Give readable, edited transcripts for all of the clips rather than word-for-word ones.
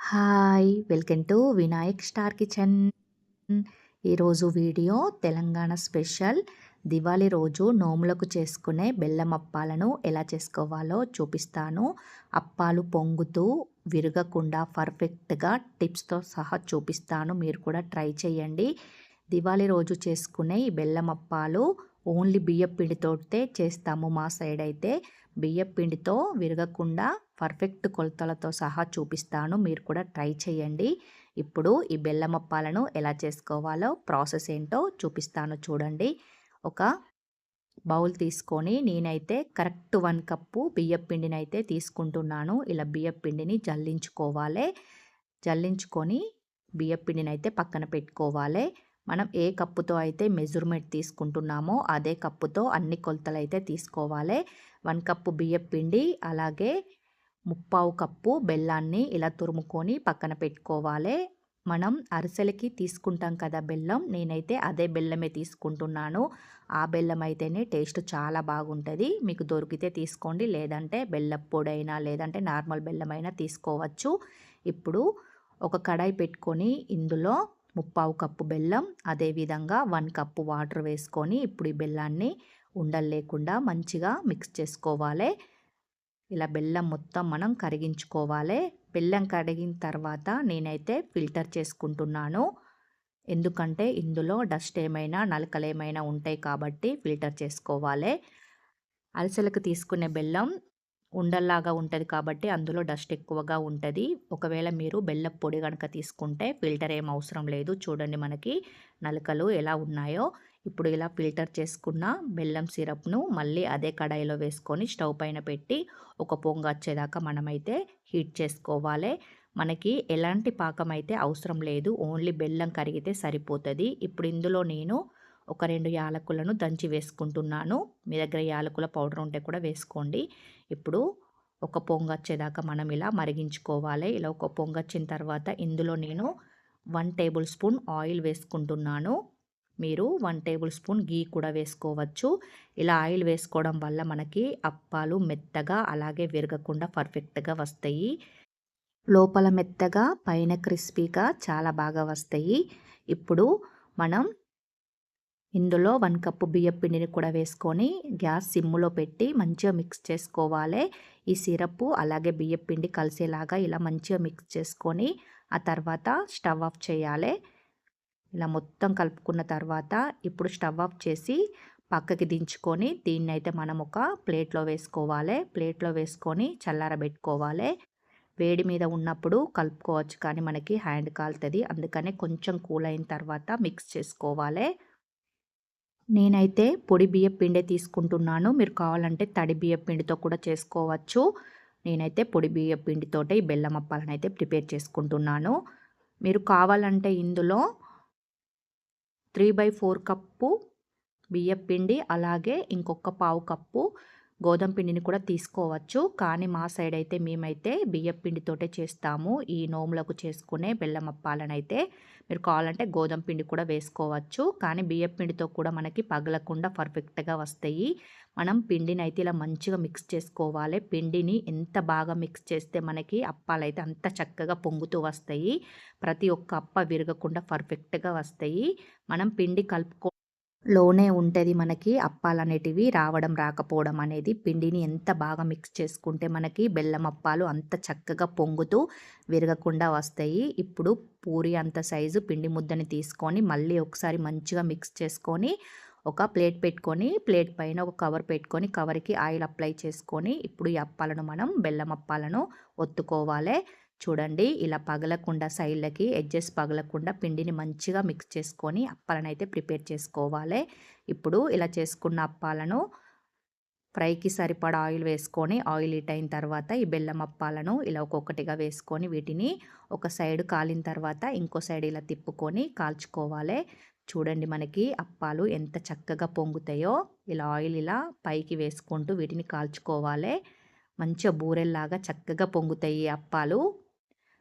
Hi! Welcome to Vinayak star kitchen. ఈరోజు video Telangana special Diwali రోజు నోములకు చేసుకునే బెల్లం అప్పాలను ఎలా చేసుకోవాలో చూపిస్తాను. అప్పాలు పొంగుతూ విరగకుండా పర్ఫెక్ట్‌గా టిప్స్‌తో సహా చూపిస్తాను. మీరు కూడా ట్రై చేయండి. దివాళీ రోజు చేసుకునే ఈ బెల్లం అప్పాలు ఓన్లీ బియ్యపు పిండితోటే చేస్తాము మా సైడ్ అయితే. బియ్యపు పిండితో విరగకుండా పర్ఫెక్ట్ కొలతలతో సహా చూపిస్తాను. మీరు కూడా ట్రై చేయండి. ఇప్పుడు ఈ బెల్లం అప్పాలను ఎలా చేసుకోవాలో ప్రాసెస్ ఏంటో చూపిస్తాను చూడండి. ఒక బౌల్ తీసుకొని నేనైతే కరెక్ట్ 1 కప్పు బియ్యపు పిండినైతే తీసుకుంటున్నాను. ఇలా బియ్యపు పిండిని జల్లించుకోవాలి. జల్లించుకొని బియ్యపు పిండినైతే పక్కన పెట్టుకోవాలి. మనం ఏ కప్పుతో అయితే మెజర్మెంట్ తీసుకుంటున్నామో అదే కప్పుతో అన్ని కొలతలైతే తీసుకోవాలి. 1 కప్పు బియ్యపు పిండి అలాగే ముప్పావు కప్పు బెల్లాన్ని ఇలా తురుముకొని పక్కన పెట్టుకోవాలి. మనం అరిసెలకి తీసుకుంటాం కదా బెల్లం, నేనైతే అదే బెల్లమే తీసుకుంటున్నాను. ఆ బెల్లం అయితేనే టేస్ట్ చాలా బాగుంటుంది. మీకు దొరికితే తీసుకోండి, లేదంటే బెల్లపు పొడైనా లేదంటే నార్మల్ బెల్లమైనా తీసుకోవచ్చు. ఇప్పుడు ఒక కడాయి పెట్టుకొని ఇందులో ముప్పావు కప్పు బెల్లం, అదేవిధంగా 1 కప్పు వాటర్ వేసుకొని ఇప్పుడు ఈ బెల్లాన్ని ఉండలు లేకుండా మంచిగా మిక్స్ చేసుకోవాలి. ఇలా బెల్లం మొత్తం మనం కరిగించుకోవాలి. బెల్లం కరిగిన తర్వాత నేనైతే ఫిల్టర్ చేసుకుంటున్నాను. ఎందుకంటే ఇందులో డస్ట్ ఏమైనా నలకలేమైనా ఉంటాయి కాబట్టి ఫిల్టర్ చేసుకోవాలి. అరిసెలకు తీసుకునే బెల్లం ఉండల్లాగా ఉంటుంది కాబట్టి అందులో డస్ట్ ఎక్కువగా ఉంటుంది. ఒకవేళ మీరు బెల్లపు పొడి కనుక తీసుకుంటే ఫిల్టర్ ఏం అవసరం లేదు. చూడండి మనకి నలకలు ఎలా ఉన్నాయో. ఇప్పుడు ఇలా ఫిల్టర్ చేసుకున్న బెల్లం సిరప్ను మళ్ళీ అదే కడాయిలో వేసుకొని స్టవ్ పైన పెట్టి ఒక పొంగు వచ్చేదాకా మనమైతే హీట్ చేసుకోవాలి. మనకి ఎలాంటి పాకం అయితే అవసరం లేదు. ఓన్లీ బెల్లం కరిగితే సరిపోతుంది. ఇప్పుడు ఇందులో నేను ఒక 2 యాలకులను దంచి వేసుకుంటున్నాను. మీ దగ్గర యాలకుల పౌడర్ ఉంటే కూడా వేసుకోండి. ఇప్పుడు ఒక పొంగొచ్చేదాకా మనం ఇలా మరిగించుకోవాలి. ఇలా ఒక పొంగొచ్చిన తర్వాత ఇందులో నేను 1 టేబుల్ స్పూన్ ఆయిల్ వేసుకుంటున్నాను. మీరు 1 టేబుల్ స్పూన్ ఘీ కూడా వేసుకోవచ్చు. ఇలా ఆయిల్ వేసుకోవడం వల్ల మనకి అప్పాలు మెత్తగా అలాగే విరగకుండా పర్ఫెక్ట్‌గా వస్తాయి. లోపల మెత్తగా పైన క్రిస్పీగా చాలా బాగా వస్తాయి. ఇప్పుడు మనం ఇందులో 1 కప్పు బియ్యపు పిండిని కూడా వేసుకొని గ్యాస్ సిమ్ములో పెట్టి మంచిగా మిక్స్ చేసుకోవాలి. ఈ సిరప్ అలాగే బియ్యపు పిండి కలిసేలాగా ఇలా మంచిగా మిక్స్ చేసుకొని ఆ తర్వాత స్టవ్ ఆఫ్ చేయాలి. ఇలా మొత్తం కలుపుకున్న తర్వాత ఇప్పుడు స్టవ్ ఆఫ్ చేసి పక్కకి దించుకొని దీన్నైతే మనం ఒక ప్లేట్లో వేసుకోవాలి. ప్లేట్లో వేసుకొని చల్లారబెట్టుకోవాలి. వేడి మీద ఉన్నప్పుడు కలుపుకోవచ్చు కానీ మనకి హ్యాండ్ కాలుతుంది. అందుకనే కొంచెం కూల్ అయిన తర్వాత మిక్స్ చేసుకోవాలి. నేనైతే పొడి బియ్యపు పిండే తీసుకుంటున్నాను. మీరు కావాలంటే తడి బియ్యపు పిండితో కూడా చేసుకోవచ్చు. నేనైతే పొడి బియ్యపు పిండితోటే ఈ బెల్లం అప్పాలనైతే ప్రిపేర్ చేసుకుంటున్నాను. మీరు కావాలంటే ఇందులో 3/4 కప్పు బియ్యపు పిండి అలాగే ఇంకొక పావు కప్పు గోధుమ పిండిని కూడా తీసుకోవచ్చు. కానీ మా సైడ్ అయితే మేమైతే బియ్యపు పిండితోటే చేస్తాము. ఈ నోములకు చేసుకునే బెల్లం అప్పాలనైతే మీరు కావాలంటే గోధుమ పిండి కూడా వేసుకోవచ్చు. కానీ బియ్యపు పిండితో కూడా మనకి పగలకుండా పర్ఫెక్ట్‌గా వస్తాయి. మనం పిండిని అయితే ఇలా మంచిగా మిక్స్ చేసుకోవాలి. పిండిని ఎంత బాగా మిక్స్ చేస్తే మనకి అప్పాలైతే అంత చక్కగా పొంగుతూ వస్తాయి. ప్రతి ఒక్క అప్ప విరగకుండా పర్ఫెక్ట్‌గా వస్తాయి. మనం పిండి లోనే ఉంటది మనకి అప్పాలనేటివి రావడం, రాకపోవడం అనేది. పిండిని ఎంత బాగా మిక్స్ చేసుకుంటే మనకి బెల్లం అప్పాలు అంత చక్కగా పొంగుతూ విరగకుండా వస్తాయి. ఇప్పుడు పూరి అంత సైజు పిండి ముద్దని తీసుకొని మళ్ళీ ఒకసారి మంచిగా మిక్స్ చేసుకొని ఒక ప్లేట్ పెట్టుకొని ప్లేట్ పైన ఒక కవర్ పెట్టుకొని కవర్‌కి ఆయిల్ అప్లై చేసుకొని ఇప్పుడు ఈ అప్పాలను మనం బెల్లం అప్పాలను ఒత్తుకోవాలి. చూడండి ఇలా పగలకుండా సైడ్‌లకి ఎడ్జెస్ పగలకుండా పిండిని మంచిగా మిక్స్ చేసుకొని అప్పాలనైతే ప్రిపేర్ చేసుకోవాలి. ఇప్పుడు ఇలా చేసుకున్న అప్పాలను ఫ్రైకి సరిపడా ఆయిల్ వేసుకొని ఆయిల్ హీట్ అయిన తర్వాత ఈ బెల్లం అప్పాలను ఇలా ఒక్కొక్కటిగా వేసుకొని వీటిని ఒక సైడ్ కాలిన తర్వాత ఇంకో సైడ్ ఇలా తిప్పుకొని కాల్చుకోవాలి. చూడండి మనకి అప్పాలు ఎంత చక్కగా పొంగుతాయో. ఇలా ఆయిల్ ఇలా పైకి వేసుకుంటూ వీటిని కాల్చుకోవాలి. మంచిగా బూరెల్లాగా చక్కగా పొంగుతాయి ఈ అప్పాలు.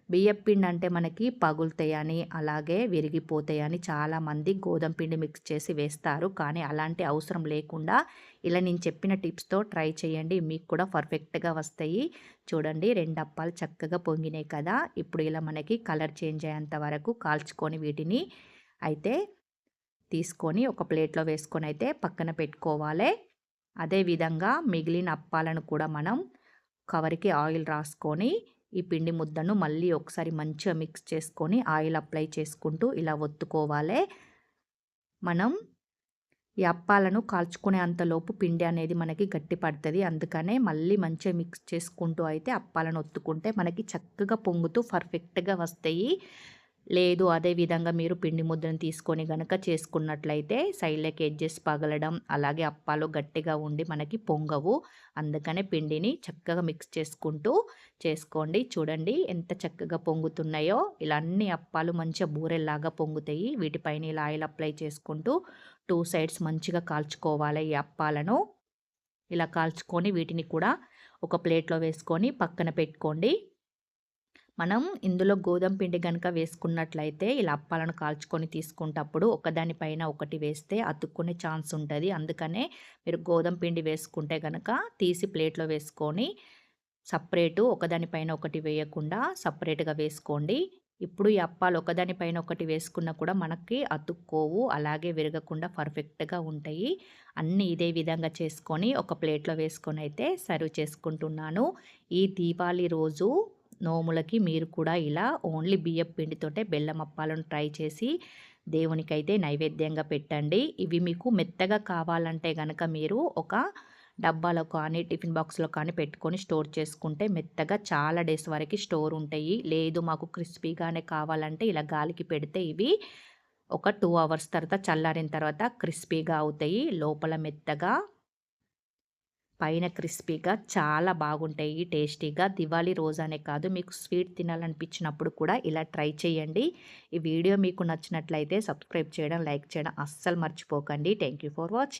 బియ్యపు పిండి అంటే మనకి పగులుతాయని, అలాగే విరిగిపోతాయని చాలామంది గోధుమ పిండి మిక్స్ చేసి వేస్తారు. కానీ అలాంటి అవసరం లేకుండా ఇలా నేను చెప్పిన టిప్స్‌తో ట్రై చేయండి. మీకు కూడా పర్ఫెక్ట్‌గా వస్తాయి. చూడండి 2 అప్పాలు చక్కగా పొంగినాయి కదా! ఇప్పుడు ఇలా మనకి కలర్ చేంజ్ అయ్యేంత వరకు కాల్చుకొని వీటిని అయితే తీసుకొని ఒక ప్లేట్‌లో వేసుకొనైతే పక్కన పెట్టుకోవాలే. అదే విధంగా మిగిలిన అప్పాలను కూడా మనం కవర్‌కి ఆయిల్ రాసుకొని, ఈ పిండి ముద్దను మళ్ళీ ఒకసారి మంచిగా మిక్స్ చేసుకొని ఆయిల్ అప్లై చేసుకుంటూ ఇలా ఒత్తుకోవాలే. మనం ఈ అప్పాలను కాల్చుకునే అంతలోపు పిండి అనేది మనకి గట్టి పడతది. అందుకనే మళ్ళీ మంచిగా మిక్స్ చేసుకుంటూ అయితే అప్పాలను ఒత్తుకుంటే మనకి చక్కగా పొంగుతూ పర్ఫెక్ట్‌గా వస్తాయి. లేదు అదే విధంగా మీరు పిండి ముద్దను తీసుకొని గనక చేసుకున్నట్లయితే సైడ్‌లకి ఎడ్జెస్ పగలడం, అలాగే అప్పాలు గట్టిగా ఉండి మనకి పొంగవు. అందుకనే పిండిని చక్కగా మిక్స్ చేసుకుంటూ చేసుకోండి. చూడండి ఎంత చక్కగా పొంగుతున్నాయో. ఇలా అన్ని అప్పాలు మంచిగా బూరెల్లాగా పొంగుతాయి. వీటిపైన ఇలా ఆయిల్ అప్లై చేసుకుంటూ 2 సైడ్స్ మంచిగా కాల్చుకోవాలి ఈ అప్పాలను. ఇలా కాల్చుకొని వీటిని కూడా ఒక ప్లేట్‌లో వేసుకొని పక్కన పెట్టుకోండి. మనం ఇందులో గోధుమ పిండి గనుక వేసుకున్నట్లయితే ఇలా అప్పాలను కాల్చుకొని తీసుకుంటప్పుడు ఒకదాని పైన ఒకటి వేస్తే అతుక్కునే ఛాన్స్ ఉంటది. అందుకనే మీరు గోధుమ పిండి వేసుకుంటే గనక తీసి ప్లేట్‌లో వేసుకొని సపరేటు ఒకదాని పైన ఒకటి వేయకుండా సపరేట్‌గా వేసుకోండి. ఇప్పుడు ఈ అప్పాలు ఒకదాని పైన ఒకటి వేసుకున్నా కూడా మనకి అతుక్కోవు. అలాగే విరగకుండా పర్ఫెక్ట్‌గా ఉంటాయి. అన్నీ ఇదే విధంగా చేసుకొని ఒక ప్లేట్‌లో వేసుకొనైతే సర్వ్ చేసుకుంటున్నాను. ఈ దీపావళి రోజు నోములకి మీరు కూడా ఇలా ఓన్లీ బియ్యపు పిండితోటే బెల్లం అప్పాలను ట్రై చేసి దేవునికైతే నైవేద్యంగా పెట్టండి. ఇవి మీకు మెత్తగా కావాలంటే గనక మీరు ఒక డబ్బాలో కానీ, టిఫిన్ బాక్స్‌లో కానీ పెట్టుకొని స్టోర్ చేసుకుంటే మెత్తగా చాలా డేస్ వరకి స్టోర్ ఉంటాయి. లేదు మాకు క్రిస్పీగానే కావాలంటే ఇలా గాలికి పెడితే ఇవి ఒక 2 అవర్స్ తర్వాత చల్లారిన తర్వాత క్రిస్పీగా అవుతాయి. లోపల మెత్తగా, పైన క్రిస్పీగా చాలా బాగుంటాయి టేస్టీగా. దివాళీ రోజనే కాదు మీకు స్వీట్ తినాలనిపించినప్పుడు కూడా ఇలా ట్రై చేయండి. ఈ వీడియో మీకు నచ్చినట్లయితే సబ్స్క్రైబ్ చేయడం, లైక్ చేయడం అస్సలు మర్చిపోకండి. Thank you for watching.